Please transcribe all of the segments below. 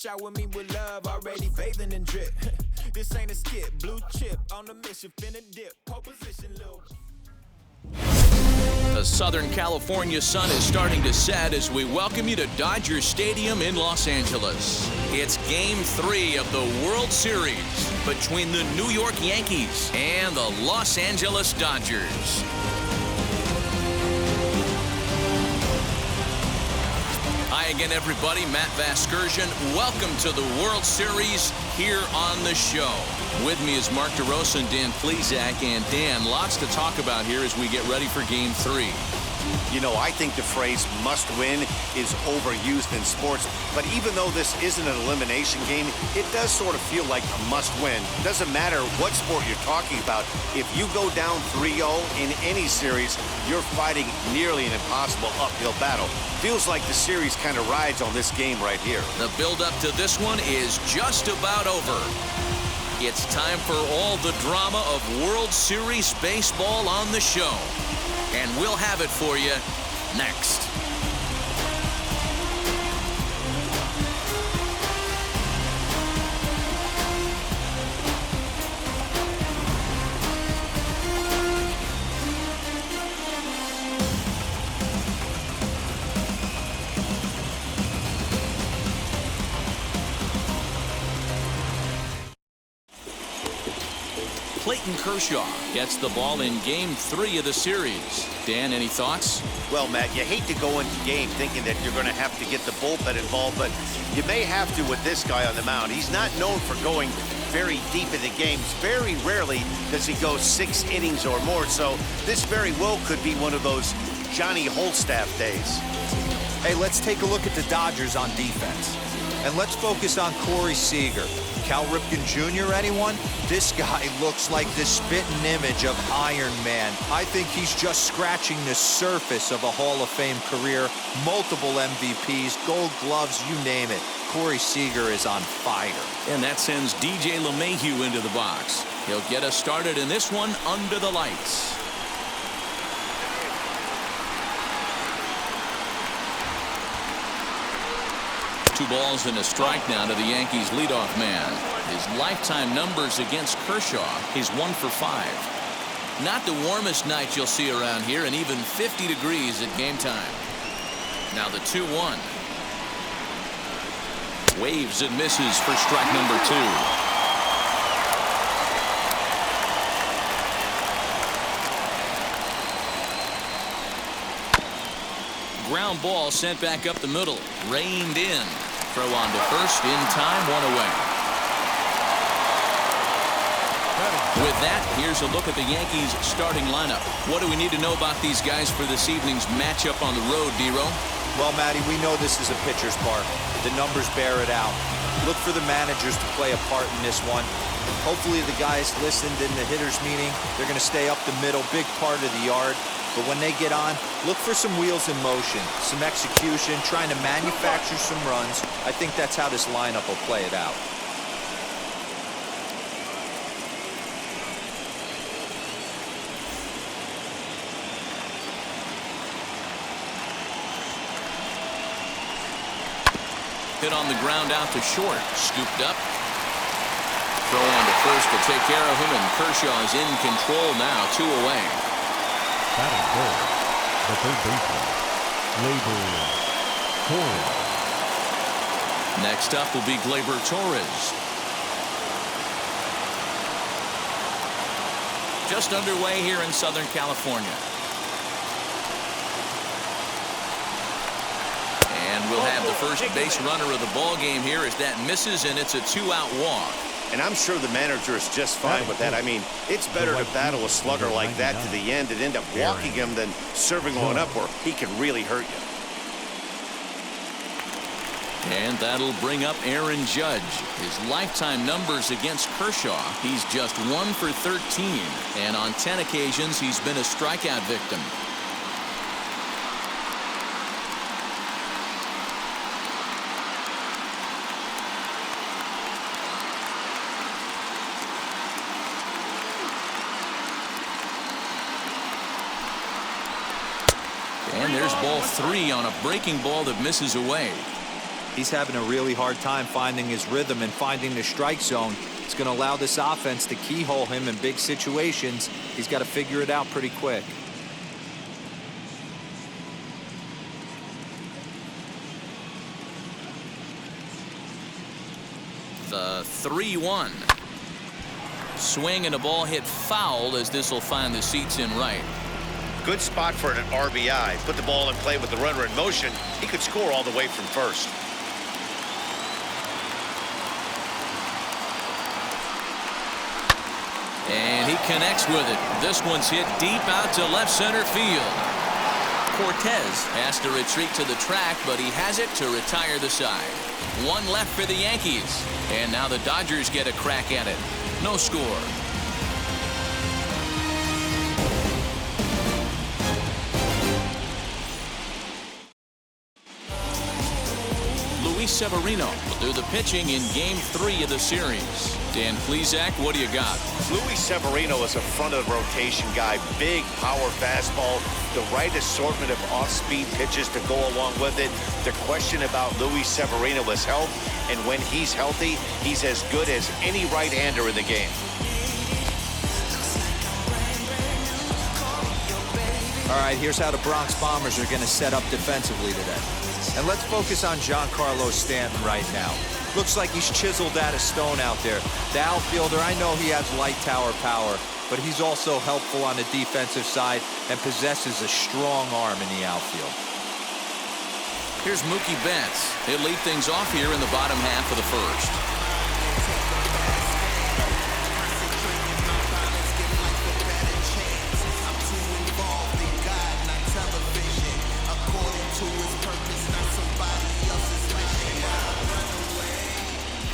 shower me with love, already bathing in drip. This ain't a skip, blue chip on the mission, finna dip, pole position, little. The Southern California sun is starting to set as we welcome you to Dodger Stadium in Los Angeles. It's Game 3 of the World Series between the New York Yankees and the Los Angeles Dodgers. Hi again, everybody. Matt Vasgersian. Welcome to the World Series here on the show. With me is Mark DeRosa and Dan Plesac. And Dan, lots to talk about here as we get ready for Game 3. You know, I think the phrase must win is overused in sports, but even though this isn't an elimination game, it does sort of feel like a must win. Doesn't matter what sport you're talking about. If you go down 3-0 in any series, you're fighting nearly an impossible uphill battle. Feels like the series kind of rides on this game right here. The build-up to this one is just about over. It's time for all the drama of World Series baseball on the show. And we'll have it for you next. Clayton Kershaw gets the ball in Game 3 of the series. Dan, any thoughts? Well, Matt, you hate to go into game thinking that you're going to have to get the bullpen involved, but you may have to with this guy on the mound. He's not known for going very deep into games. Very rarely does he go 6 innings or more, so this very well could be one of those Johnny Holstaff days. Hey, let's take a look at the Dodgers on defense. And let's focus on Corey Seager. Cal Ripken Jr., anyone? This guy looks like the spitting image of Iron Man. I think he's just scratching the surface of a Hall of Fame career. Multiple MVPs, Gold Gloves, you name it. Corey Seager is on fire. And that sends DJ LeMahieu into the box. He'll get us started in this one under the lights. Two balls and a strike now to the Yankees leadoff man. His lifetime numbers against Kershaw, he's 1 for 5. Not the warmest night you'll see around here, and even 50 degrees at game time. Now the 2-1. Waves and misses for strike number 2. Ground ball sent back up the middle. Reined in. Throw on to first in time. 1 away. With that, here's a look at the Yankees starting lineup. What do we need to know about these guys for this evening's matchup on the road, D-Ro? Well, Matty, we know this is a pitcher's park. The numbers bear it out. Look for the managers to play a part in this one. Hopefully the guys listened in the hitters meeting. They're going to stay up the middle, big part of the yard. But when they get on, look for some wheels in motion, some execution, trying to manufacture some runs. I think that's how this lineup will play it out. Hit on the ground out to short. Scooped up. Throw on to first to take care of him, and Kershaw is in control now. 2 away. Batting third, the third baseman, Gleyber Torres. Next up will be Gleyber Torres. Just underway here in Southern California. And we'll have the first base runner of the ball game here as that misses, and it's a 2-out walk. And I'm sure the manager is just fine with that. I mean, it's better to battle a slugger like that to the end and end up walking him than serving one up where he can really hurt you. And that'll bring up Aaron Judge. His lifetime numbers against Kershaw, he's just 1 for 13. And on 10 occasions, he's been a strikeout victim. And there's ball 3 on a breaking ball that misses away. He's having a really hard time finding his rhythm and finding the strike zone. It's going to allow this offense to keyhole him in big situations. He's got to figure it out pretty quick. The 3-1. Swing and a ball hit foul as this will find the seats in right. Good spot for an RBI. Put the ball in play with the runner in motion. He could score all the way from first. And he connects with it. This one's hit deep out to left center field. Cortez has to retreat to the track, but he has it to retire the side. One left for the Yankees. And now the Dodgers get a crack at it. No score. Severino will do the pitching in Game 3 of the series. Dan Plesac, what do you got? Luis Severino is a front-of-the-rotation guy. Big power fastball. The right assortment of off-speed pitches to go along with it. The question about Luis Severino is health, and when he's healthy, he's as good as any right-hander in the game. All right, here's how the Bronx Bombers are going to set up defensively today. And let's focus on Giancarlo Stanton right now. Looks like he's chiseled out of stone out there. The outfielder, I know he has light tower power, but he's also helpful on the defensive side and possesses a strong arm in the outfield. Here's Mookie Betts. He'll lead things off here in the bottom half of the first.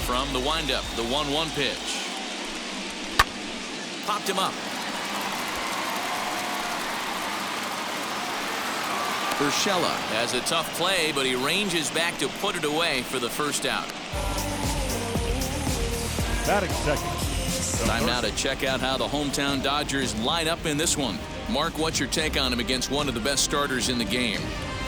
From the windup, the 1-1 pitch. Popped him up. Urshela has a tough play, but he ranges back to put it away for the first out. Batting second. Time now to check out how the hometown Dodgers line up in this one. Mark, what's your take on him against one of the best starters in the game?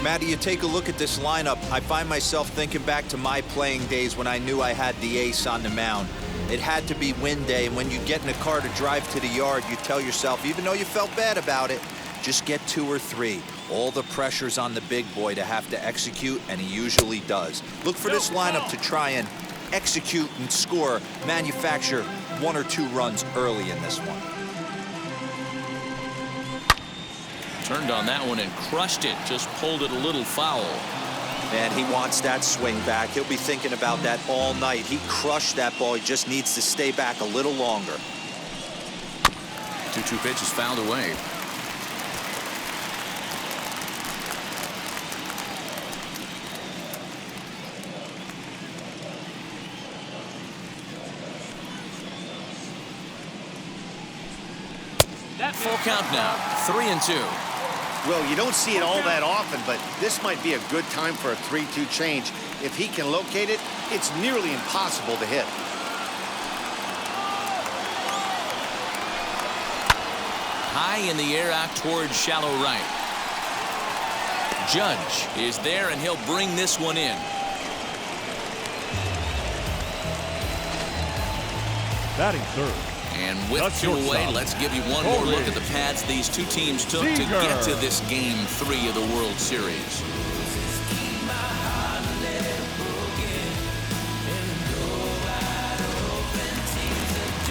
Matty, you take a look at this lineup. I find myself thinking back to my playing days when I knew I had the ace on the mound. It had to be win day, and when you get in a car to drive to the yard, you tell yourself, even though you felt bad about it, just get 2 or 3. All the pressure's on the big boy to have to execute, and he usually does. Look for this lineup to try and execute and score, manufacture 1 or 2 runs early in this one. Turned on that one and crushed it. Just pulled it a little foul. And he wants that swing back. He'll be thinking about that all night. He crushed that ball. He just needs to stay back a little longer. 2-2 pitch is fouled away. Full count now. 3-2. Well, you don't see it all that often, but this might be a good time for a 3-2 change. If he can locate it, it's nearly impossible to hit. High in the air out towards shallow right. Judge is there, and he'll bring this one in. Batting third. And with 2 away, let's give you one more look at the paths these two teams took to get to this Game 3 of the World Series.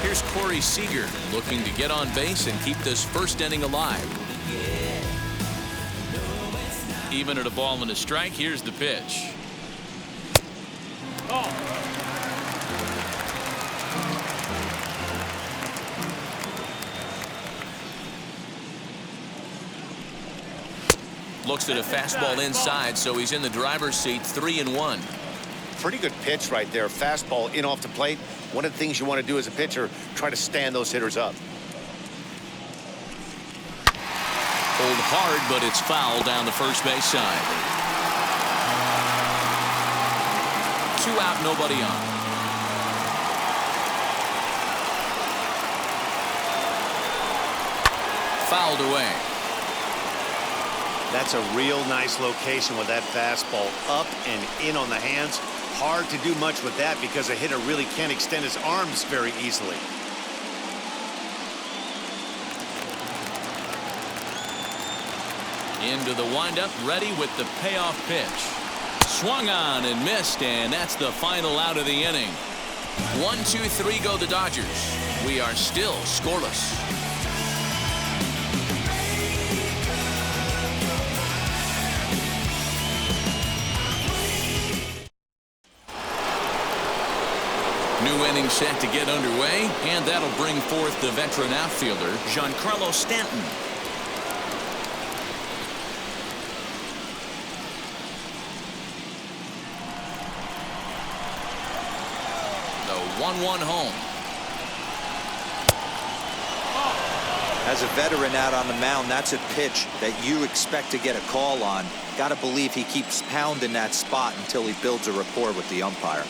Here's Corey Seager looking to get on base and keep this first inning alive. Even at a ball and a strike, here's the pitch. Looks at a fastball inside, so he's in the driver's seat. 3-1. Pretty good pitch right there. Fastball in off the plate. One of the things you want to do as a pitcher, try to stand those hitters up. Pulled hard, but it's foul down the first base side. 2 out, nobody on. Fouled away. That's a real nice location with that fastball up and in on the hands. Hard to do much with that because a hitter really can't extend his arms very easily. Into the windup, ready with the payoff pitch. Swung on and missed, and that's the final out of the inning. 1-2-3 go the Dodgers. We are still scoreless. New inning set to get underway, and that'll bring forth the veteran outfielder, Giancarlo Stanton. The 1-1 home. As a veteran out on the mound, that's a pitch that you expect to get a call on. Got to believe he keeps pounding that spot until he builds a rapport with the umpire.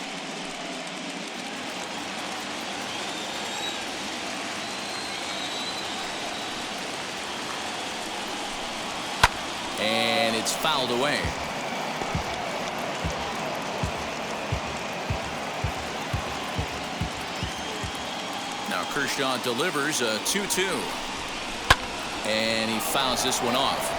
And it's fouled away. Now Kershaw delivers a 2-2. And he fouls this one off.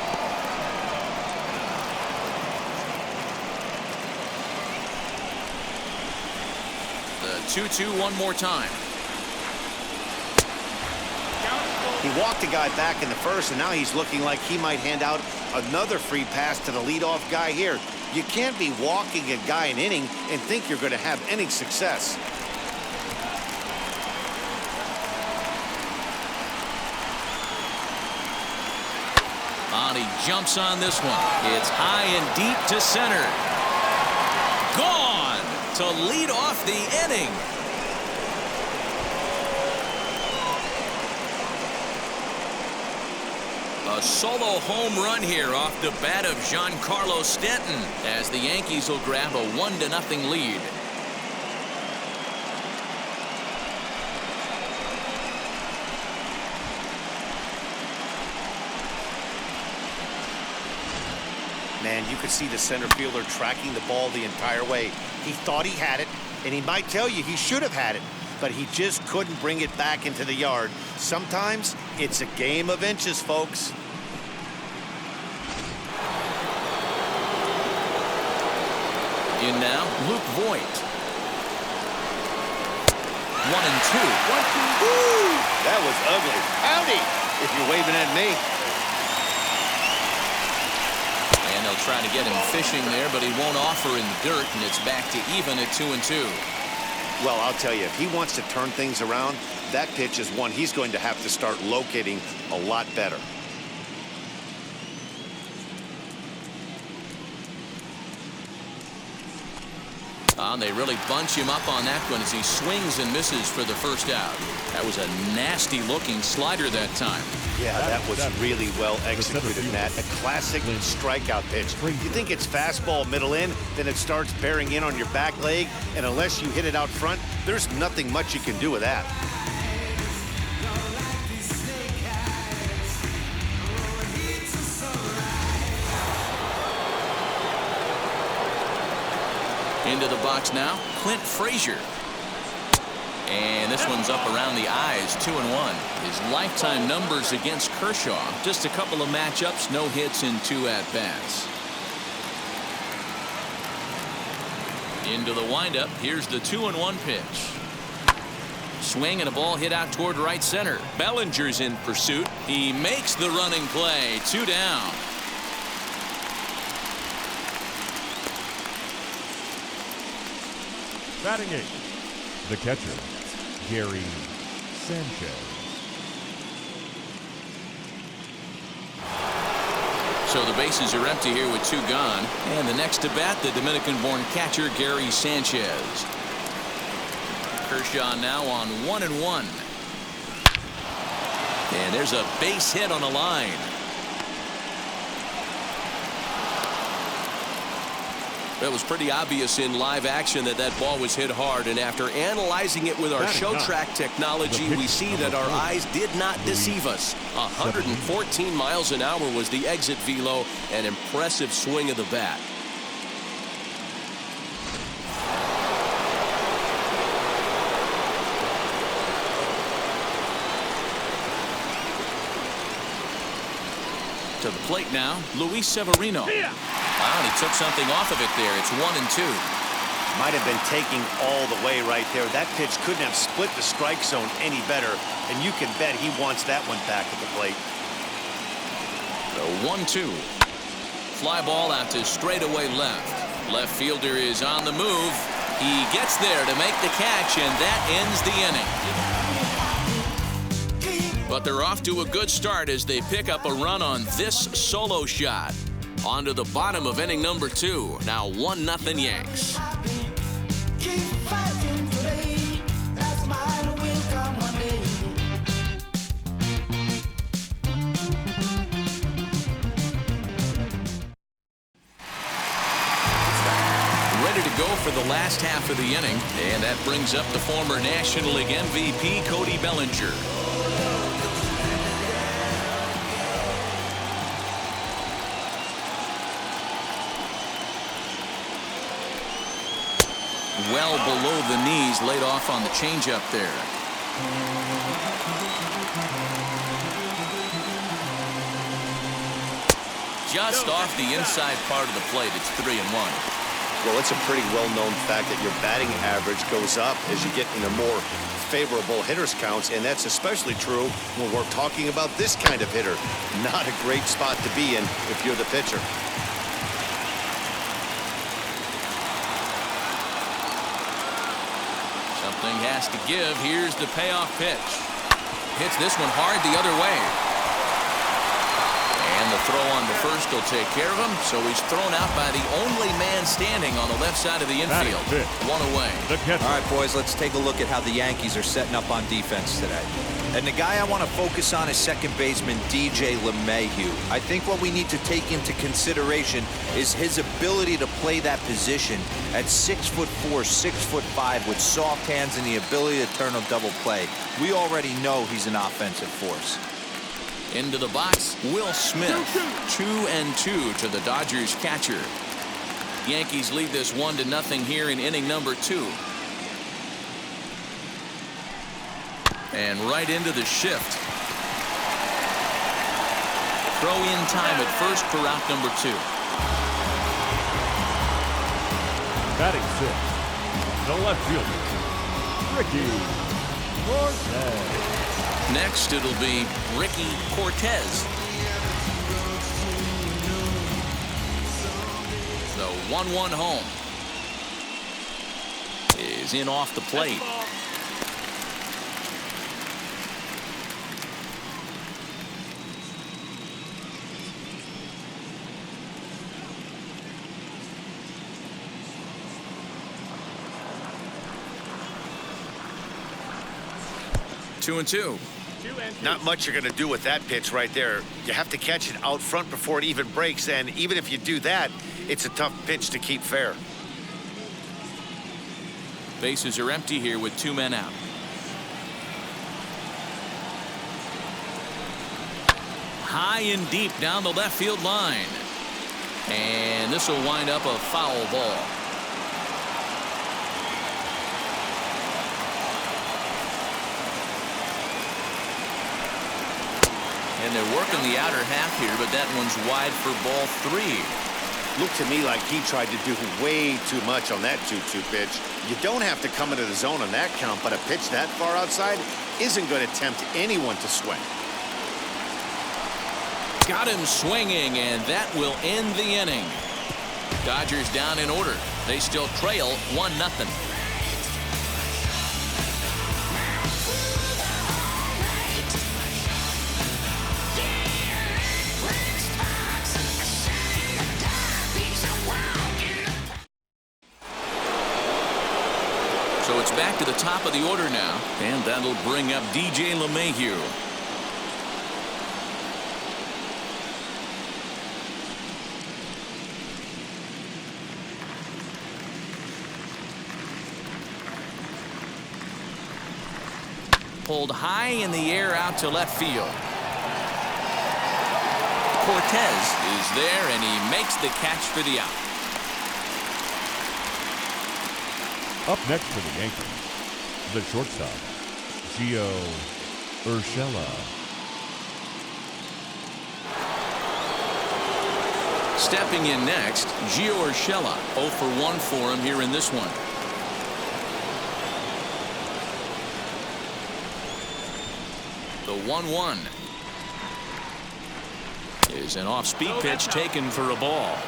The 2-2 one more time. He walked the guy back in the first, and now he's looking like he might hand out another free pass to the leadoff guy here. You can't be walking a guy an inning and think you're going to have any success. And he jumps on this one. It's high and deep to center. Gone to lead off the inning. A solo home run here off the bat of Giancarlo Stanton as the Yankees will grab a 1-0 lead. Man, you could see the center fielder tracking the ball the entire way. He thought he had it, and he might tell you he should have had it, but he just couldn't bring it back into the yard. Sometimes it's a game of inches, folks. In now, Luke Voigt. 1-2. Woo! That was ugly. Howdy, if you're waving at me. And they'll try to get him fishing there, but he won't offer in the dirt, and it's back to even at 2-2. Well, I'll tell you, if he wants to turn things around, that pitch is one he's going to have to start locating a lot better. And they really bunch him up on that one as he swings and misses for the first out. That was a nasty looking slider that time. Yeah, that was really well executed, Matt. A classic strikeout pitch. You think it's fastball middle in, then it starts bearing in on your back leg, and unless you hit it out front, there's nothing much you can do with that. Into the box now, Clint Frazier. And this one's up around the eyes, 2-1. His lifetime numbers against Kershaw, just a couple of matchups, no hits in 2 at-bats. Into the windup, here's the 2-1 pitch. Swing and a ball hit out toward right center. Bellinger's in pursuit. He makes the running play, 2 down. Batting 8th, the catcher, Gary Sanchez. So the bases are empty here with 2 gone. And the next to bat, the Dominican-born catcher, Gary Sanchez. Kershaw now on 1-1. And there's a base hit on the line. It was pretty obvious in live action that that ball was hit hard, and after analyzing it with our show track technology, we see that our eyes did not deceive us. 114 miles an hour was the exit velo, an impressive swing of the bat. To the plate now, Luis Severino. Wow, and he took something off of it there. It's 1-2. Might have been taking all the way right there. That pitch couldn't have split the strike zone any better, and you can bet he wants that one back at the plate. The 1-2. Fly ball out to straightaway left. Left fielder is on the move. He gets there to make the catch, and that ends the inning. But they're off to a good start as they pick up a run on this solo shot. On to the bottom of inning number 2. Now 1-0 Yanks. Go for the last half of the inning, and that brings up the former National League MVP Cody Bellinger. Well below the knees, laid off on the changeup there. Just off the inside part of the plate. It's 3-1. Well, it's a pretty well-known fact that your batting average goes up as you get into more favorable hitters counts, and that's especially true when we're talking about this kind of hitter. Not a great spot to be in if you're the pitcher. Something has to give. Here's the payoff pitch. Hits this one hard the other way. And the throw on to first will take care of him, so he's thrown out by the only man standing on the left side of the infield. One away. All right, boys, let's take a look at how the Yankees are setting up on defense today. And the guy I want to focus on is second baseman DJ LeMahieu. I think what we need to take into consideration is his ability to play that position at 6'4", 6'5", with soft hands and the ability to turn a double play. We already know he's an offensive force. Into the box, Will Smith. 2-2 to the Dodgers catcher. Yankees lead this 1-0 here in inning number 2. And right into the shift. Throw in time at first for out number 2. Batting 6, the left fielder, Ricky Cortez. Next, it'll be Ricky Cortez. The 1-1 home is in off the plate. Two and two. Not much you're going to do with that pitch right there. You have to catch it out front before it even breaks, and even if you do that, it's a tough pitch to keep fair. Bases are empty here with 2 men out. High and deep down the left field line. And this will wind up a foul ball. And they're working the outer half here, but that one's wide for ball 3. Looked to me like he tried to do way too much on that 2-2 pitch. You don't have to come into the zone on that count, but a pitch that far outside isn't going to tempt anyone to swing. Got him swinging, and that will end the inning. Dodgers down in order. They still trail 1-0. So it's back to the top of the order now, and that'll bring up DJ LeMahieu. Pulled high in the air out to left field. Cortez is there, and he makes the catch for the out. Up next for the Yankees, the shortstop, Gio Urshela. Stepping in next, Gio Urshela. 0 for 1 for him here in this one. The 1-1 is an off-speed pitch taken for a ball.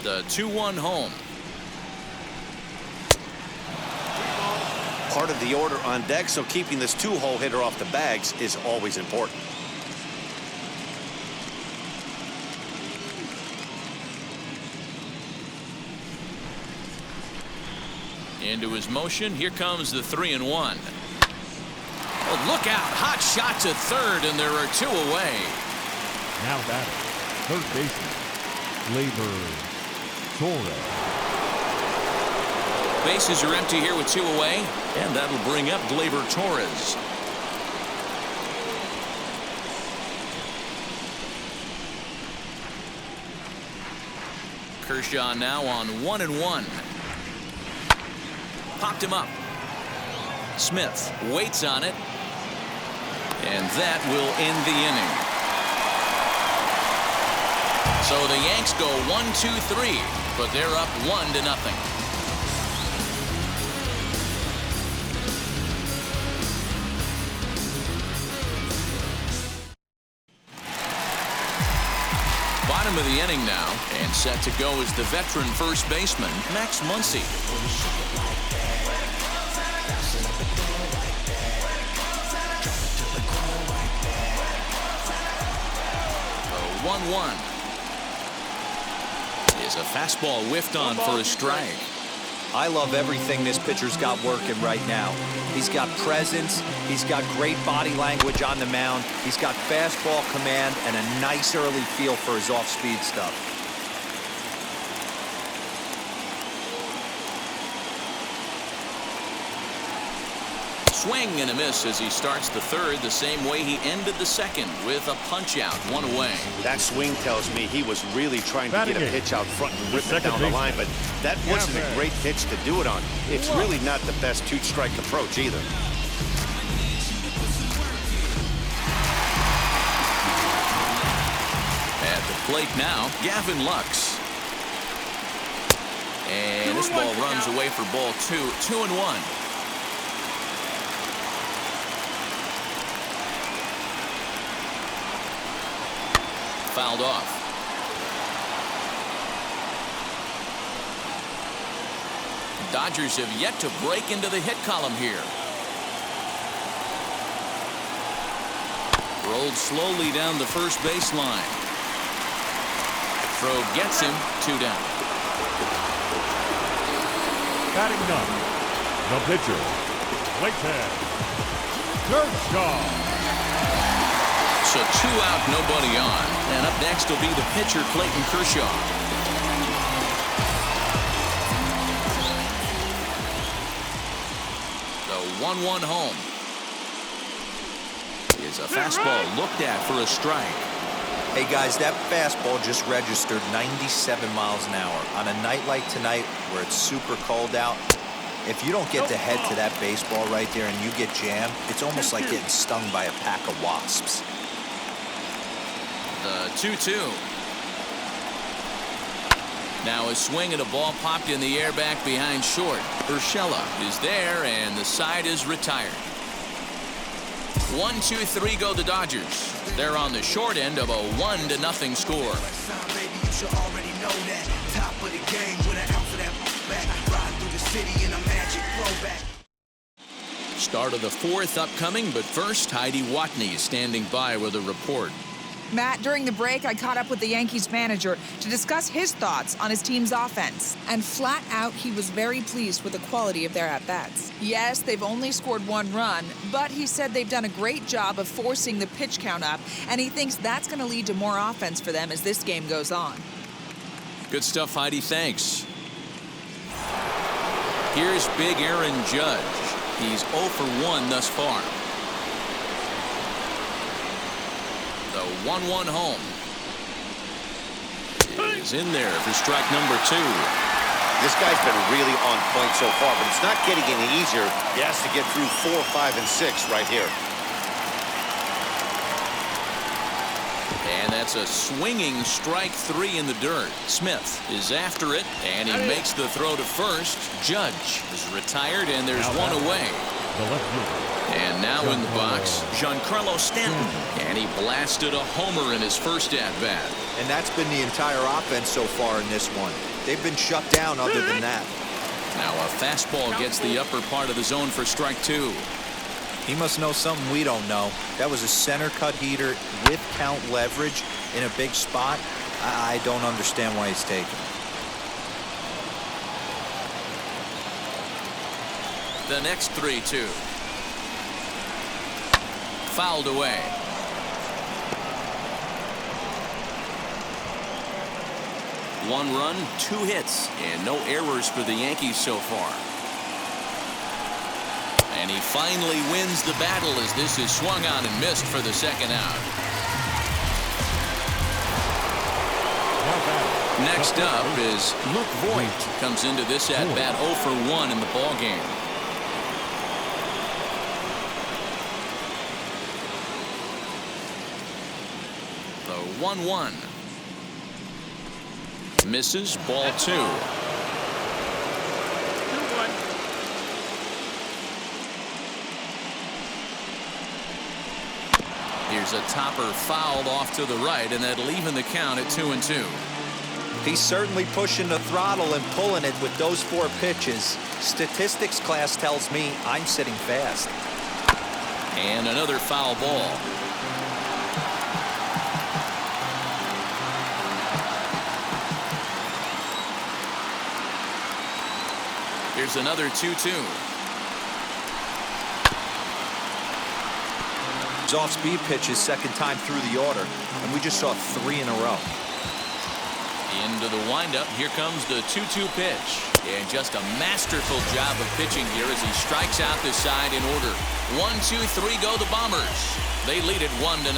The 2-1 home. Part of the order on deck, so keeping this two-hole hitter off the bags is always important. Into his motion. Here comes the 3-1. Oh, look out. Hot shot to third, and there are 2 away. Now batting, third baseman, Gleyber Torres. Bases are empty here with 2 away, and that'll bring up Gleyber Torres. Kershaw now on 1-1. Popped him up. Smith waits on it, and that will end the inning. So the Yanks go 1-2-3, but they're up 1-0. Bottom of the inning now, and set to go is the veteran first baseman, Max Muncy. The 1-1 is a fastball whiffed on for a strike. I love everything this pitcher's got working right now. He's got presence. He's got great body language on the mound. He's got fastball command and a nice early feel for his off-speed stuff. Swing and a miss as he starts the third the same way he ended the second, with a punch out, 1 away. That swing tells me he was really trying to get a pitch out front and rip it down the line, but that wasn't a great pitch to do it on. It's really not the best two-strike approach either. At the plate now, Gavin Lux. And this ball runs away for ball 2. 2-1. Fouled off. Dodgers have yet to break into the hit column here. Rolled slowly down the first baseline. Throw gets him. 2 down. Batting ninth, the pitcher, Clayton Kershaw. So 2 out, nobody on. And up next will be the pitcher, Clayton Kershaw. The 1-1 home is a fastball looked at for a strike. Hey guys, that fastball just registered 97 miles an hour. On a night like tonight where it's super cold out, if you don't get the head to that baseball right there and you get jammed, it's almost like getting stung by a pack of wasps. The 2-2. Now a swing and a ball popped in the air back behind short. Urshela is there, and the side is retired. 1-2-3 go the Dodgers. They're on the short end of a 1-0 score. Start of the fourth upcoming, but first, Heidi Watney is standing by with a report. Matt, during the break, I caught up with the Yankees manager to discuss his thoughts on his team's offense. And flat out, he was very pleased with the quality of their at-bats. Yes, they've only scored 1 run, but he said they've done a great job of forcing the pitch count up, and he thinks that's going to lead to more offense for them as this game goes on. Good stuff, Heidi. Thanks. Here's big Aaron Judge. He's 0 for 1 thus far. The 1-1 home is in there for strike number 2. This guy's been really on point so far, but it's not getting any easier. He has to get through 4, 5, and 6 right here. And that's a swinging strike 3 in the dirt. Smith is after it, and he makes the throw to first. Judge is retired, and there's one away. And now in the box, Giancarlo Stanton. And he blasted a homer in his first at-bat. And that's been the entire offense so far in this one. They've been shut down other than that. Now a fastball gets the upper part of the zone for strike 2. He must know something we don't know. That was a center cut heater with count leverage in a big spot. I don't understand why he's taking it. The next 3-2. Fouled away. One run, 2 hits, and no errors for the Yankees so far. And he finally wins the battle as this is swung on and missed for the second out. Next up is Luke Voigt. Comes into this at-bat 0 for 1 in the ballgame. The 1-1. Misses, ball 2. Here's a topper fouled off to the right, and that'll even the count at 2-2. He's certainly pushing the throttle and pulling it with those 4 pitches. Statistics class tells me I'm sitting fast. And another foul ball. Here's another 2-2. His off-speed pitch his second time through the order, and we just saw 3 in a row. Into the windup, here comes the 2-2 pitch. And just a masterful job of pitching here as he strikes out the side in order. 1, 2, 3 go the Bombers. They lead it 1-0.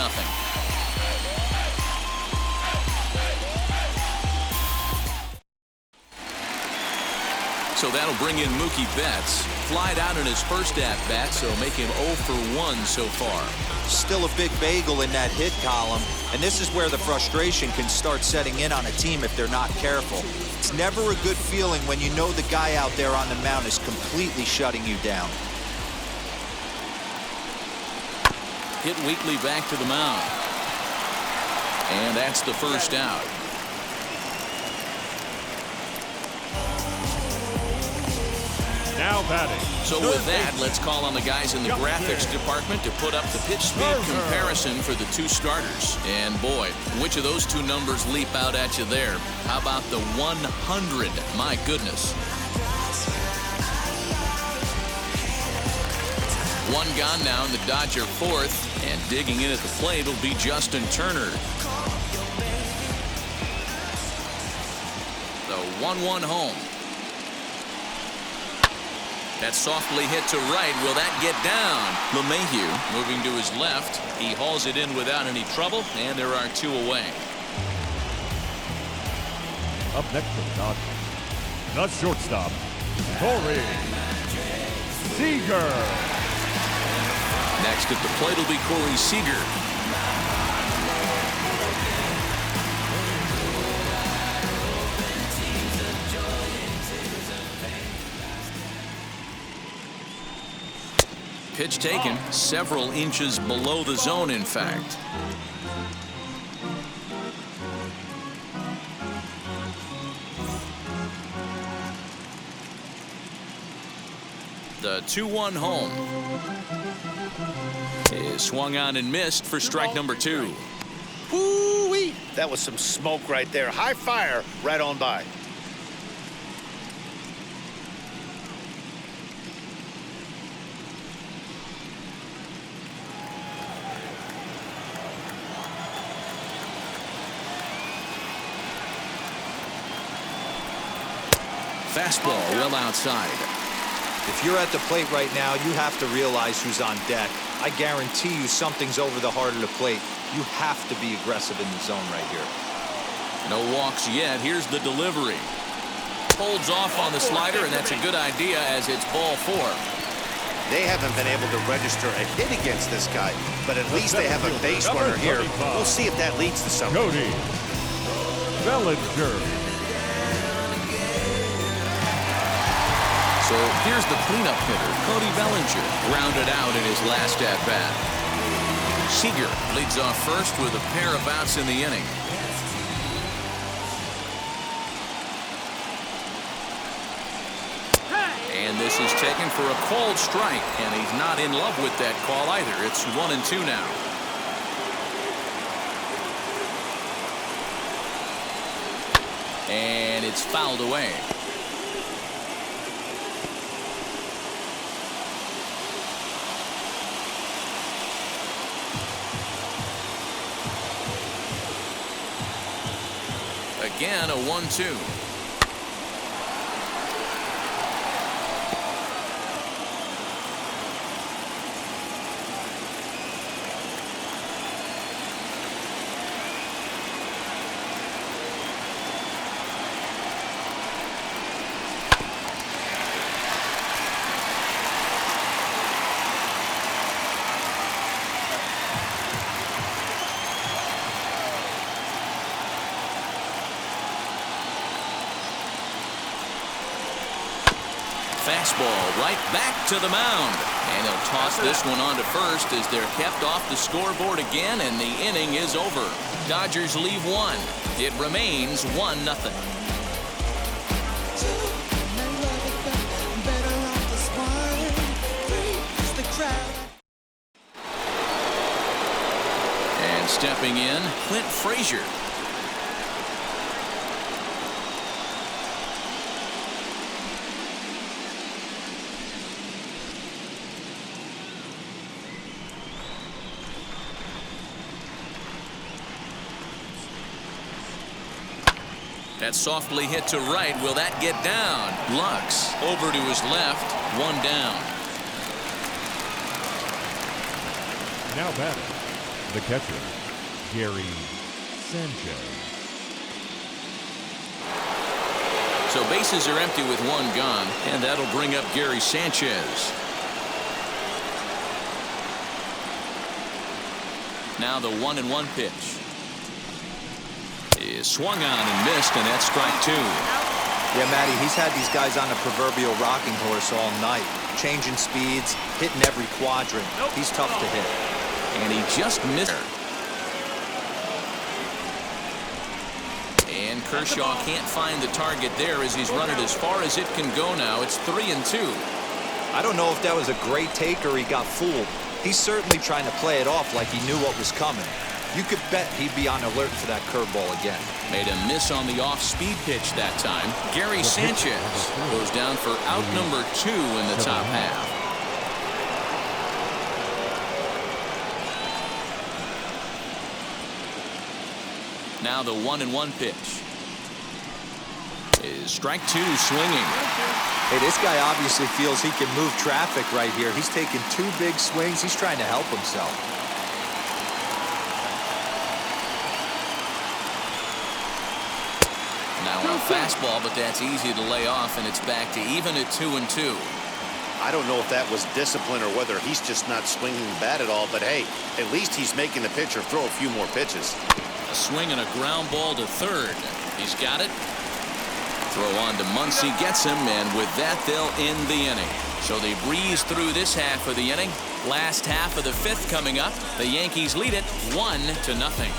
So that'll bring in Mookie Betts. Flied out in his first at-bat, so make him 0 for 1 so far. Still a big bagel in that hit column, and this is where the frustration can start setting in on a team if they're not careful. It's never a good feeling when you know the guy out there on the mound is completely shutting you down. Hit Wheatley back to the mound. And that's the first out. Now batting. So with that, let's call on the guys in the graphics department to put up the pitch speed comparison for the 2 starters. And boy, which of those 2 numbers leap out at you there? How about the 100? My goodness. 1 gone now in the Dodger 4th. And digging in at the plate will be Justin Turner. The 1-1 home. That's softly hit to right. Will that get down? LeMahieu moving to his left. He hauls it in without any trouble, and there are 2 away. Up next for the Dodgers, the shortstop, Corey Seager. Next at the plate will be Corey Seager. Pitch taken several inches below the zone, in fact. The 2-1 home is swung on and missed for strike number 2. Woo-wee! That was some smoke right there. High fire right on by. Fastball well outside. If you're at the plate right now, you have to realize who's on deck. I guarantee you something's over the heart of the plate. You have to be aggressive in the zone right here. No walks yet. Here's the delivery. holds off on the slider, and that's a good idea as it's ball 4. They haven't been able to register a hit against this guy, but at least they have a base runner here. We'll see if that leads to something. Cody Bellinger. So here's the cleanup hitter, Cody Bellinger, grounded out in his last at-bat. Seager leads off first with a pair of outs in the inning. And this is taken for a called strike, and he's not in love with that call either. It's 1-2 now. And it's fouled away. Again, a 1-2. Fastball right back to the mound. And he'll toss this one on to first as they're kept off the scoreboard again, and the inning is over. Dodgers leave one. It remains 1-0. And stepping in, Clint Frazier. That softly hit to right. Will that get down? Lux over to his left. 1 down. Now batting, the catcher, Gary Sanchez. So bases are empty with 1 gone, and that'll bring up Gary Sanchez. Now the 1-1 pitch. Is swung on and missed, and that's strike 2. Yeah, Matty, he's had these guys on a proverbial rocking horse all night. Changing speeds, hitting every quadrant. He's tough to hit. And he just missed her. And Kershaw can't find the target there as he's run it as far as it can go now. It's 3-2. I don't know if that was a great take or he got fooled. He's certainly trying to play it off like he knew what was coming. You could bet he'd be on alert for that curveball again. Made a miss on the off-speed pitch that time. Gary Sanchez goes down for out number 2 in the top half. Now the 1-1 pitch. Is strike 2 swinging. Hey, this guy obviously feels he can move traffic right here. He's taking 2 big swings. He's trying to help himself. Now on a fastball, but that's easy to lay off, and it's back to even at 2-2. I don't know if that was discipline or whether he's just not swinging the bat at all, but hey, at least he's making the pitcher throw a few more pitches. A swing and a ground ball to third. He's got it. Throw on to Muncy, gets him, and with that, they'll end the inning. So they breeze through this half of the inning. Last half of the 5th coming up. The Yankees lead it 1-0.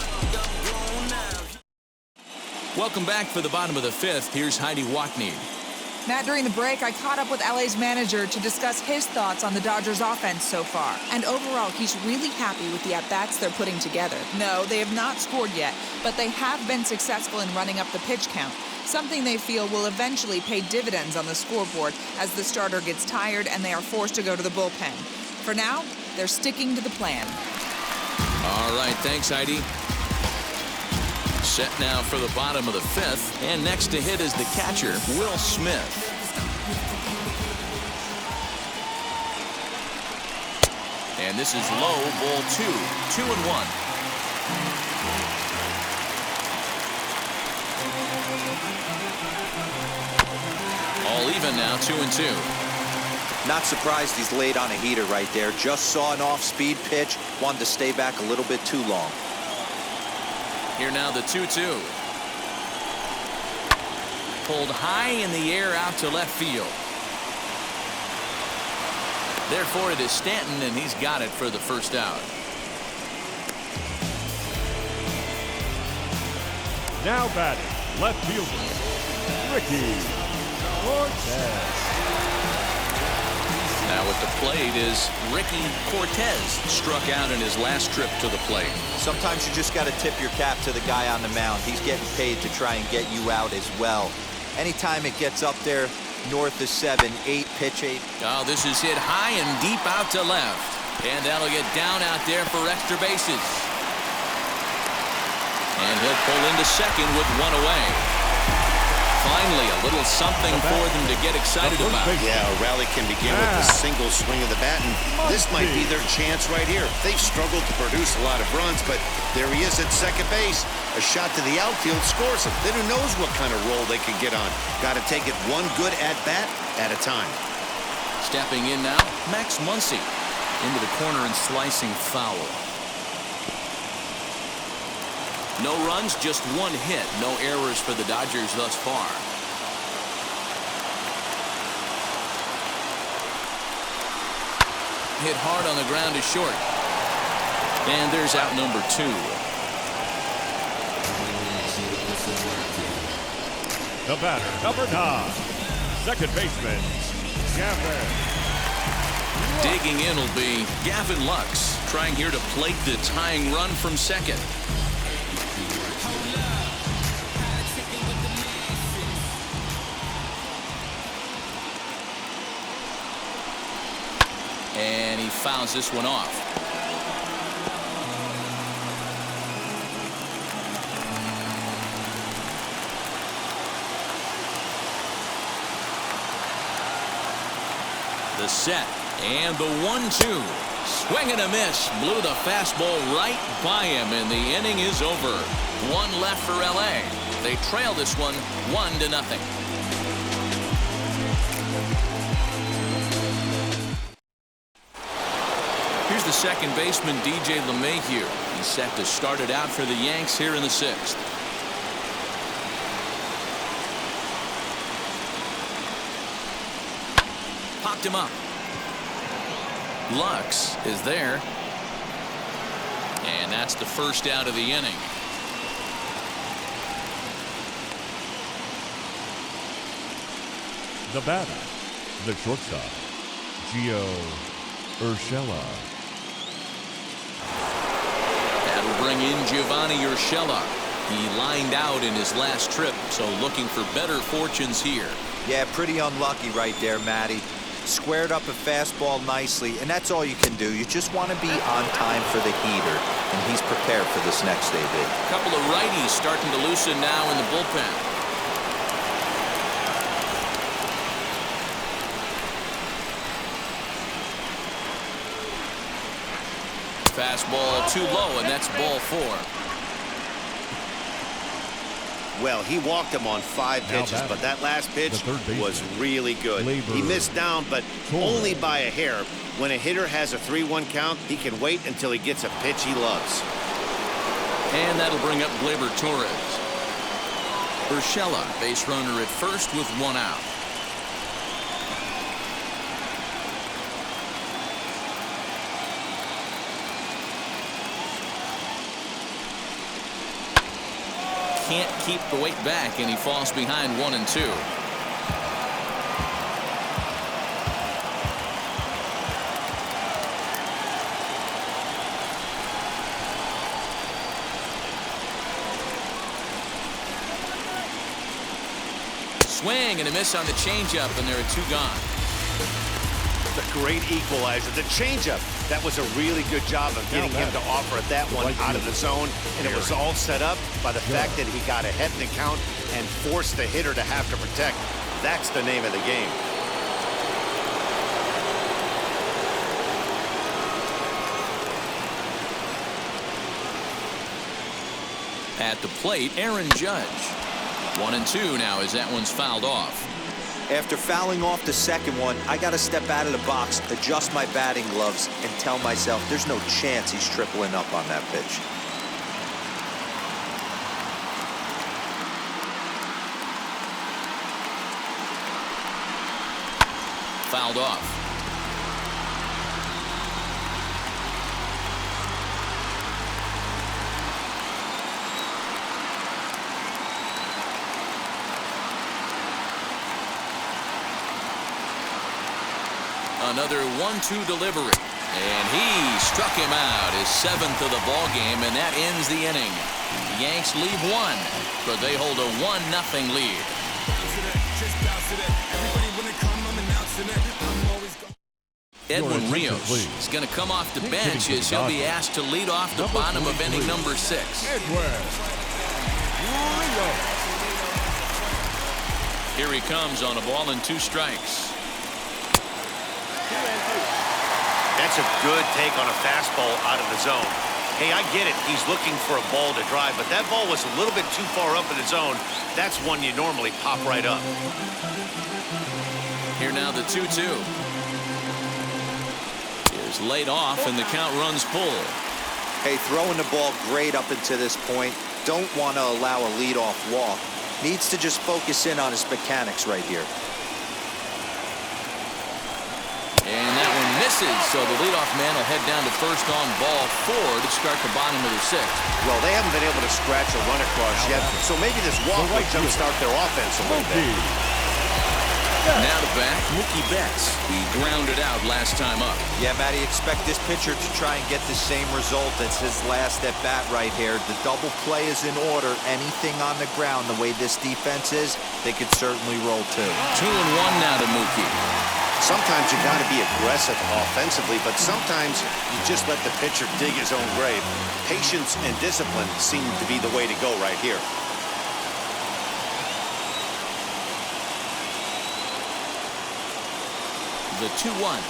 Welcome back for the bottom of the 5th. Here's Heidi Wackney. Matt, during the break, I caught up with LA's manager to discuss his thoughts on the Dodgers' offense so far. And overall, he's really happy with the at-bats they're putting together. No, they have not scored yet, but they have been successful in running up the pitch count, something they feel will eventually pay dividends on the scoreboard as the starter gets tired and they are forced to go to the bullpen. For now, they're sticking to the plan. All right, thanks, Heidi. Set now for the bottom of the 5th, and next to hit is the catcher, Will Smith. And this is low, ball 2, 2-1. All even now, 2-2. Not surprised he's laid on a heater right there. Just saw an off-speed pitch. Wanted to stay back a little bit too long. Here now the 2-2. Pulled high in the air out to left field. Therefore, it is Stanton, and he's got it for the first out. Now batting, left fielder, Ricky Cortez. Now at the plate is Ricky Cortez. Struck out in his last trip to the plate. Sometimes you just got to tip your cap to the guy on the mound. He's getting paid to try and get you out as well. Anytime it gets up there north of 7, 8, pitch 8. Oh, this is hit high and deep out to left. And that'll get down out there for extra bases. And he'll pull into second with one away. Finally, a little something for them to get excited about. Yeah, a rally can begin with a single swing of the bat, and this might be their chance right here. They've struggled to produce a lot of runs, but there he is at second base. A shot to the outfield scores him. Then who knows what kind of role they can get on. Got to take it one good at-bat at a time. Stepping in now, Max Muncy. Into the corner and slicing foul. No runs, just one hit. No errors for the Dodgers thus far. Hit hard on the ground to short. And there's out number 2. The batter, number 9, second baseman, Gavin. Digging in will be Gavin Lux, trying here to plate the tying run from second. And he fouls this one off. The set and the 1-2. Swing and a miss. Blew the fastball right by him, and the inning is over. One left for LA. They trail this one 1-0. Here's the second baseman, DJ LeMahieu. He's set to start it out for the Yanks here in the 6th. Popped him up. Lux is there. And that's the first out of the inning. The batter, the shortstop, Gio Urshela. That'll bring in Giovanni Urshela. He lined out in his last trip, so looking for better fortunes here. Yeah, pretty unlucky right there, Matty. Squared up a fastball nicely, and that's all you can do. You just want to be on time for the heater, and he's prepared for this next AB. A couple of righties starting to loosen now in the bullpen. Fastball too low, and that's ball 4. Well, he walked him on 5 pitches, but that last pitch was really good. He missed down, but only by a hair. When a hitter has a 3-1 count, he can wait until he gets a pitch he loves. And that'll bring up Gleyber Torres. Urshela, base runner at first with 1 out. Can't keep the weight back, and he falls behind 1-2. Swing and a miss on the changeup, and there are 2 gone. The great equalizer, the changeup. That was a really good job of getting him to offer at that one out of the zone, and it was all set up by the fact that he got ahead in the count and forced the hitter to have to protect. That's the name of the game. At the plate, Aaron Judge. 1-2 now as that one's fouled off. After fouling off the second one, I got to step out of the box, adjust my batting gloves, and tell myself there's no chance he's tripling up on that pitch. Fouled off. Another 1-2 delivery. And he struck him out, his 7th of the ball game, and that ends the inning. The Yanks lead 1, but they hold a 1-0 lead. Edwin Rios is going to come off the bench as he'll be asked to lead off the bottom of inning number 6. Here he comes on a ball and 2 strikes. That's a good take on a fastball out of the zone. Hey, I get it. He's looking for a ball to drive, but that ball was a little bit too far up in the zone. That's one you normally pop right up. Here now the 2-2. Is laid off and the count runs full. Hey, throwing the ball great up until this point. Don't want to allow a leadoff walk. Needs to just focus in on his mechanics right here. And that one misses, so the leadoff man will head down to first on ball 4 to start the bottom of the 6th. Well, they haven't been able to scratch a run across yet, so maybe this walk will jumpstart their offense a little bit. Now to bat, Mookie Betts. He grounded out last time up. Yeah, Matty, expect this pitcher to try and get the same result as his last at bat right here. The double play is in order. Anything on the ground, the way this defense is, they could certainly roll 2. 2-1 now to Mookie. Sometimes you got to be aggressive offensively, but sometimes you just let the pitcher dig his own grave. Patience and discipline seem to be the way to go right here. The 2-1.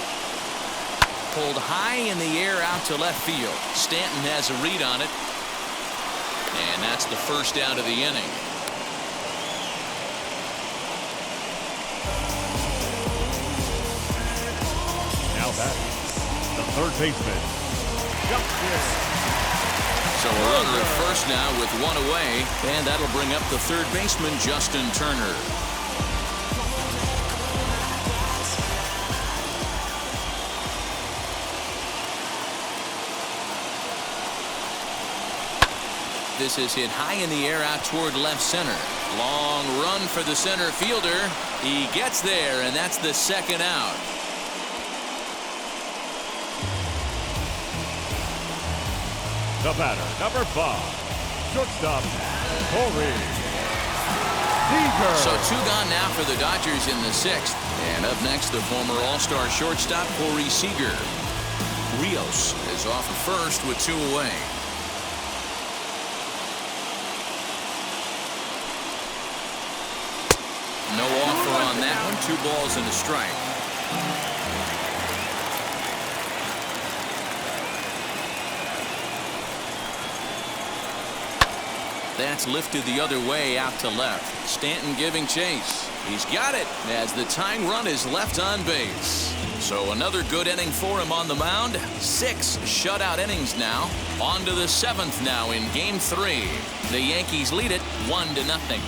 Pulled high in the air out to left field. Stanton has a read on it. And that's the first out of the inning. Now back, the third baseman. So a runner at first now with 1 away. And that'll bring up the third baseman, Justin Turner. This is hit high in the air out toward left center. Long run for the center fielder. He gets there, and that's the second out. The batter, number 5, shortstop, Corey Seager. So 2 gone now for the Dodgers in the 6th. And up next, the former All-Star shortstop, Corey Seager. Rios is off at first with 2 away. No offer on that one. 2 balls and a strike. That's lifted the other way out to left. Stanton giving chase. He's got it as the tying run is left on base. So another good inning for him on the mound. 6 shutout innings now. On to the 7th now in Game 3. The Yankees lead it 1-0.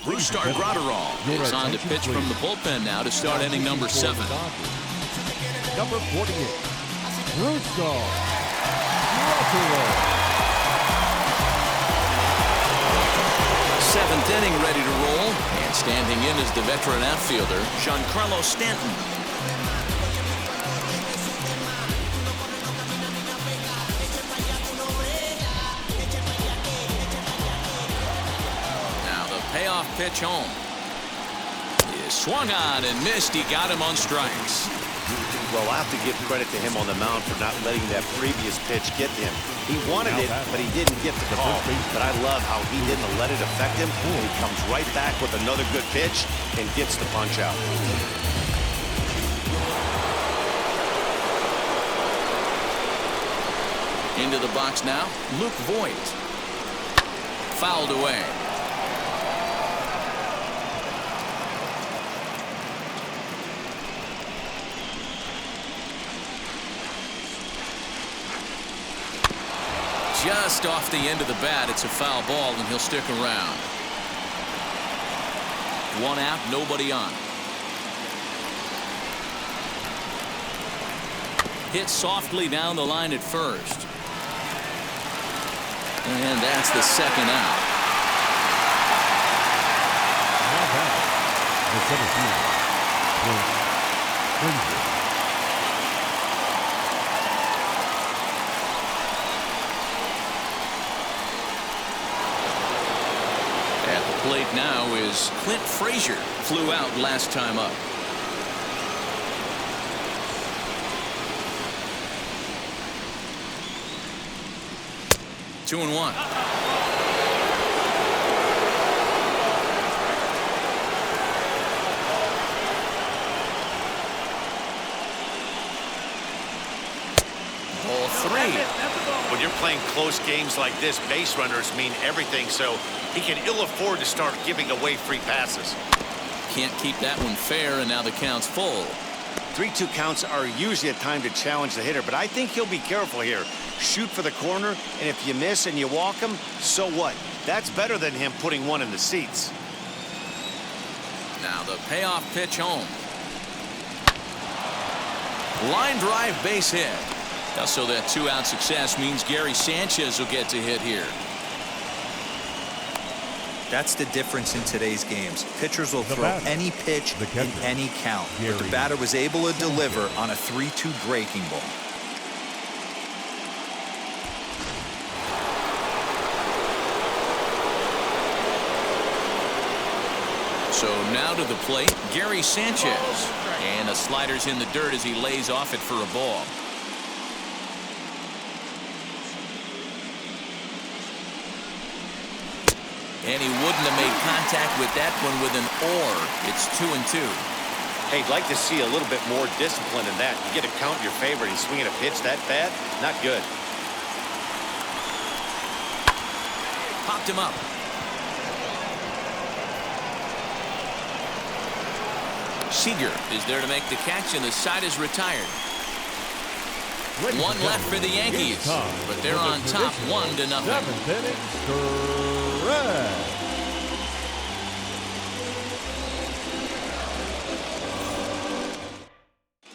Brustar Gratterall is on to pitch from the bullpen now to start inning number 7. Number 48, Brustar Gratterall. 7th inning ready to roll. And standing in is the veteran outfielder, Giancarlo Stanton. Payoff pitch home. He is swung on and missed. He got him on strikes. Well, I have to give credit to him on the mound for not letting that previous pitch get to him. He wanted it, but he didn't get the call. But I love how he didn't let it affect him. He comes right back with another good pitch and gets the punch out. Into the box now, Luke Voigt. Fouled away. just off the end of the bat. It's a foul ball, and he'll stick around. 1 out, nobody on. Hit softly down the line at first. And that's the second out. Now back, the 17th, Clint Frazier. At the plate now is Clint Frazier. Flew out last time up. Two and one. Ball 3. When you're playing close games like this, base runners mean everything, so he can ill afford to start giving away free passes. Can't keep that one fair, and now the count's full. 3-2 counts are usually a time to challenge the hitter, but I think he'll be careful here. Shoot for the corner, and if you miss and you walk him, so what? That's better than him putting one in the seats. Now the payoff pitch home. Line drive, base hit. So that 2-out success means Gary Sanchez will get to hit here. That's the difference in today's games. Pitchers will throw batter, any pitch in any count. But the batter was able to deliver on a 3-2 breaking ball. So now to the plate, Gary Sanchez. And the slider's in the dirt as he lays off it for a ball. And he wouldn't have made contact with that one with an or. It's 2-2. Hey, I'd like to see a little bit more discipline in that. You get a count in your favor and he's swinging a pitch that bad? Not good. Popped him up. Seager is there to make the catch, and the side is retired. One left for the Yankees, but they're on top 1-0. 7th inning, stretch.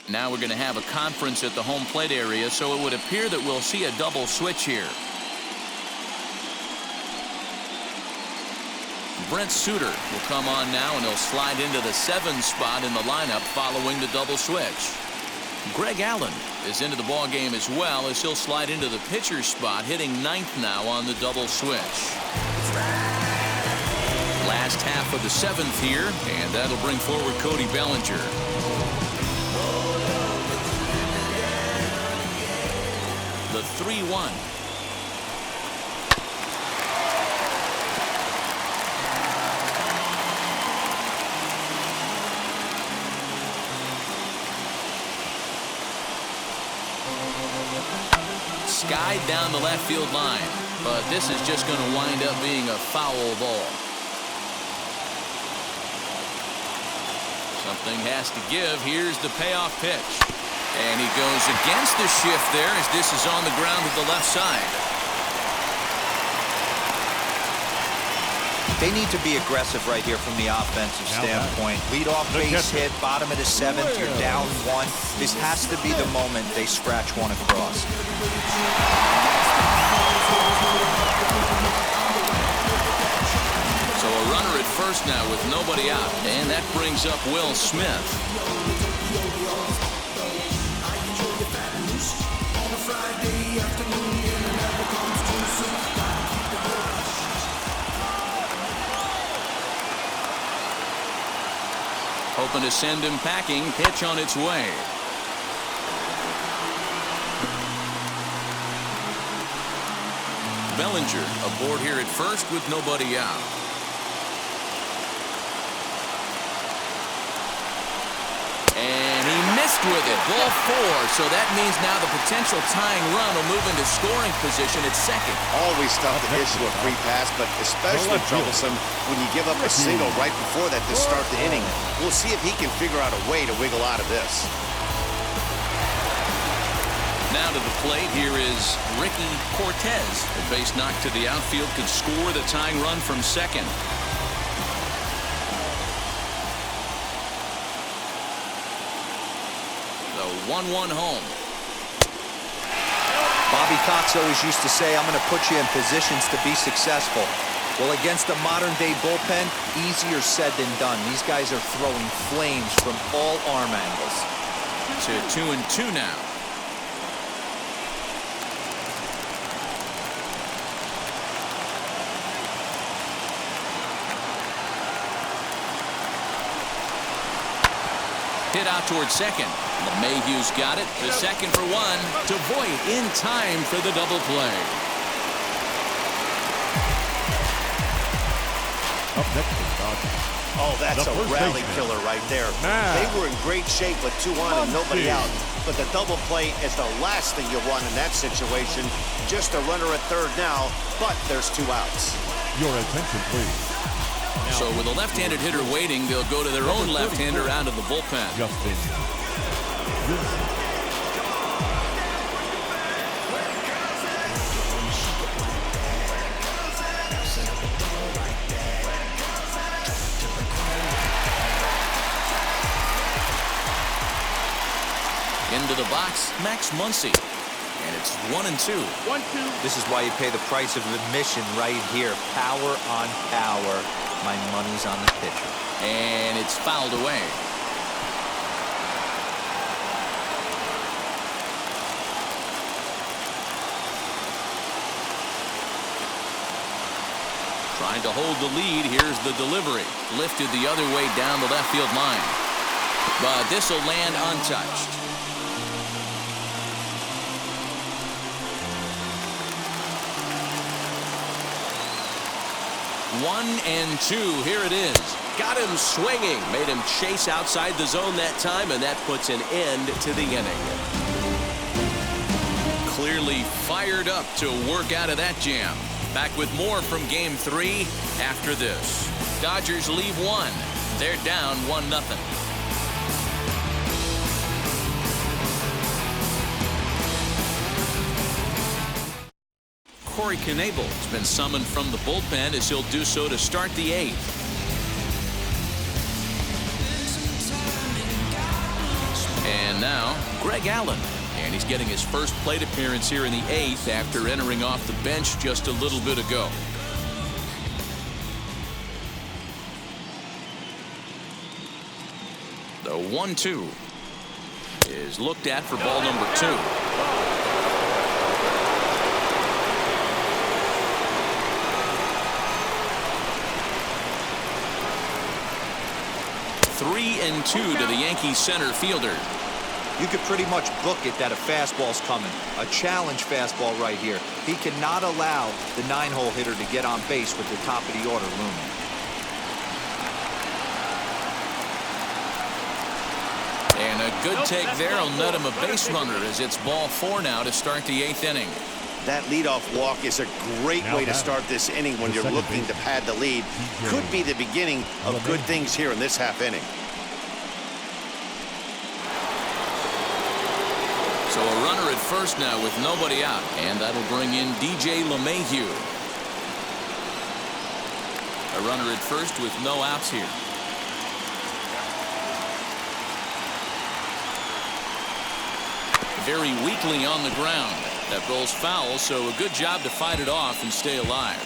Now we're going to have a conference at the home plate area, so it would appear that we'll see a double switch here. Brent Suter will come on now, and he'll slide into the 7 spot in the lineup following the double switch. Greg Allen is into the ball game as well, as he'll slide into the pitcher spot, hitting 9th now on the double switch. Last half of the 7th here, and that'll bring forward Cody Bellinger. The 3-1. Skied down the left field line, but this is just going to wind up being a foul ball. Something has to give. Here's the payoff pitch. And he goes against the shift there as this is on the ground to the left side. They need to be aggressive right here from the offensive standpoint. Lead off base hit, bottom of the 7th, you're down 1. This has to be the moment they scratch one across. So a runner at first now with nobody out, and that brings up Will Smith. Hoping to send him packing. Pitch on its way. Bellinger aboard here at first with nobody out. And he missed with it. Ball 4. So that means now the potential tying run will move into scoring position at second. Always tough to issue a free pass, but especially troublesome when you give up a single right before that to start the inning. We'll see if he can figure out a way to wiggle out of this. Now to to the plate. Here is Ricky Cortez. The base knock to the outfield could score the tying run from second. The 1-1 home. Bobby Cox always used to say, I'm going to put you in positions to be successful. Well, against a modern-day bullpen, easier said than done. These guys are throwing flames from all arm angles. To 2-2 now. Hit out towards second. LeMahieu's got it. The second for one. To Voit in time for the double play. Up next is Dodgers. Oh, that's The a first rally baseman. killer right there. Man. They were in great shape with 2 on and nobody out. But the double play is the last thing you want in that situation. Just a runner at third now, but there's 2 outs. Your attention, please. So with a left-handed hitter waiting, they'll go to their own left-hander out of the bullpen. Justin Wilson. Into the box, Max Muncy. And it's 1-2. 1-2. This is why you pay the price of admission right here. Power on power. My money's on the pitcher. And it's fouled away. Trying to hold the lead. Here's the delivery. Lifted the other way down the left field line. But this will land untouched. 1-2. Here it is. Got him swinging. Made him chase outside the zone that time, and that puts an end to the inning. Clearly fired up to work out of that jam. Back with more from Game 3 after this. Dodgers leave 1. They're down 1-0. Corey Knebel has been summoned from the bullpen as he'll do so to start the 8th. And now, Greg Allen. And he's getting his first plate appearance here in the 8th after entering off the bench just a little bit ago. The 1-2 is looked at for ball number 2. 3-2 to the Yankees center fielder. You could pretty much book it that a fastball's coming. A challenge fastball right here. He cannot allow the 9-hole hitter to get on base with the top of the order looming. And a good take there will net him a base runner as it's ball 4 now to start the 8th inning. That leadoff walk is a great way to start this inning when you're looking to pad the lead. Could be the beginning of good things here in this half inning. So a runner at first now with nobody out, and that'll bring in DJ LeMahieu. A runner at first with no outs here. Very weakly on the ground. That rolls foul, so a good job to fight it off and stay alive.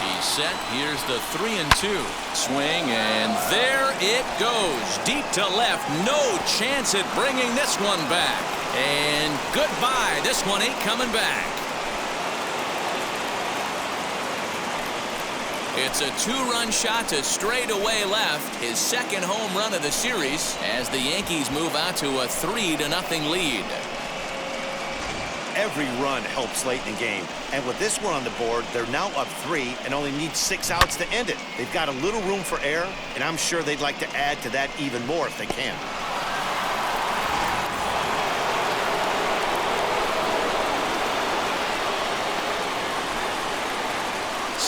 He's set. Here's the 3-2 swing, and there it goes. Deep to left. No chance at bringing this one back. And goodbye. This one ain't coming back. It's a 2-run shot to straightaway left, his second home run of the series, as the Yankees move out to a 3-0 lead. Every run helps late in the game, and with this one on the board, they're now up 3 and only need 6 outs to end it. They've got a little room for error, and I'm sure they'd like to add to that even more if they can.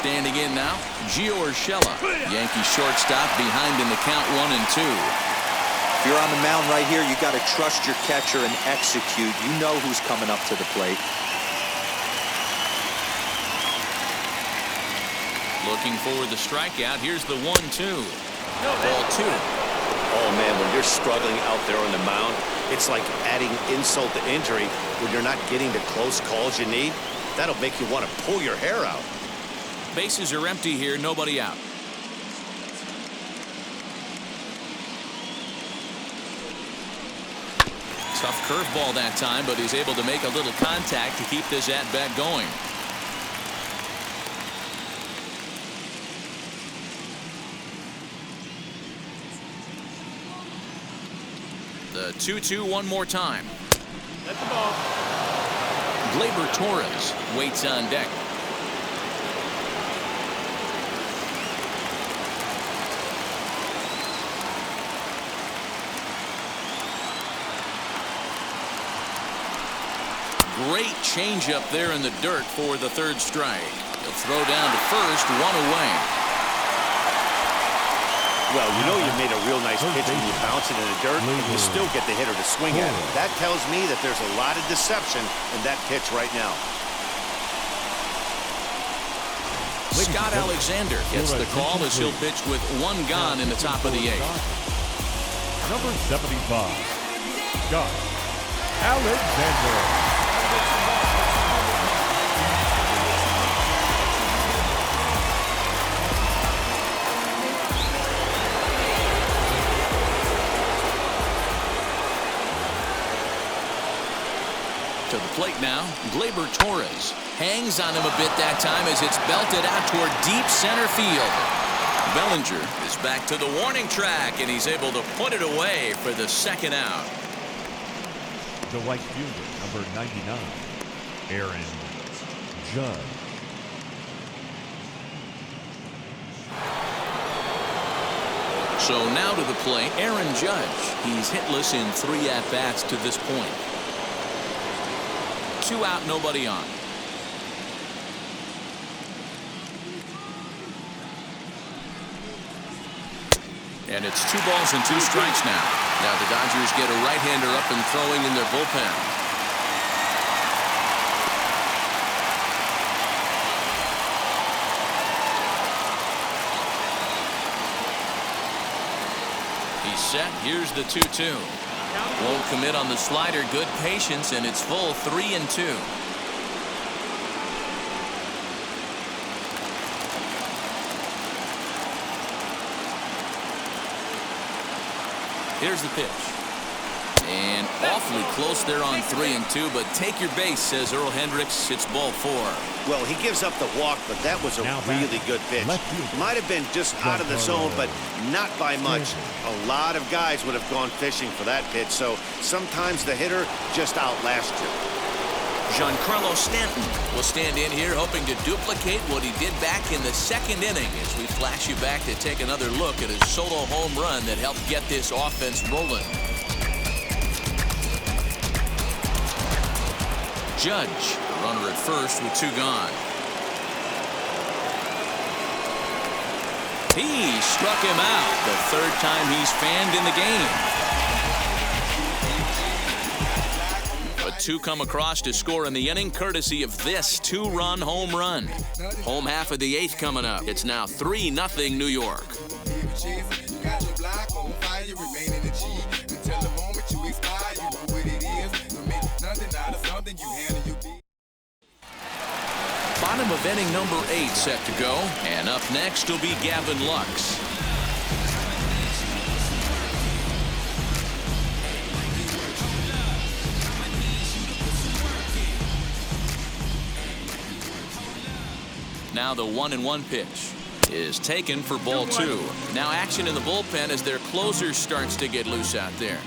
Standing in now, Gio Urshela. Yankee shortstop behind in the count 1-2. If you're on the mound right here, you got to trust your catcher and execute. You know who's coming up to the plate. Looking for the strikeout. Here's the 1-2. Ball 2. Oh, man, when you're struggling out there on the mound, it's like adding insult to injury when you're not getting the close calls you need. That'll make you want to pull your hair out. Bases are empty here, nobody out. Tough curveball that time, but he's able to make a little contact to keep this at-bat going. The 2-2 one more time. That's the ball. Gleyber Torres waits on deck. Great changeup there in the dirt for the third strike. He'll throw down to first, one away. Well, you know you made a real nice pitch when you bounce it in the dirt, and you still get the hitter to swing at it. That tells me that there's a lot of deception in that pitch right now. Scott Alexander gets the call as he'll pitch with one gone in the top of the 8th. Number 75, Scott Alexander. To the plate now, Gleyber Torres hangs on him a bit that time as it's belted out toward deep center field. Bellinger is back to the warning track, and he's able to put it away for the second out. The right fielder, number 99, Aaron Judge. So now to the plate, Aaron Judge. He's hitless in 3 at-bats to this point. 2 out, nobody on. And it's 2 balls and 2 strikes now. Now the Dodgers get a right-hander up and throwing in their bullpen. He's set. Here's the 2-2. Won't commit on the slider. Good patience, and it's full 3-2. Here's the pitch. And awfully close there on 3-2, but take your base, says Earl Hendricks. It's ball 4. Well, he gives up the walk, but that was a really good pitch. Might have been just out of the zone, but not by much. A lot of guys would have gone fishing for that pitch, so sometimes the hitter just outlasts you. Giancarlo Stanton will stand in here hoping to duplicate what he did back in the 2nd inning as we flash you back to take another look at his solo home run that helped get this offense rolling. Judge, runner at first with 2 gone. He struck him out the 3rd time he's fanned in the game. But 2 come across to score in the inning, courtesy of this 2-run home run. Home half of the 8th coming up. It's now 3-0 New York. Bottom of inning number 8 set to go, and up next will be Gavin Lux. Now the 1-1 pitch is taken for ball 2. Now action in the bullpen as their closer starts to get loose out there.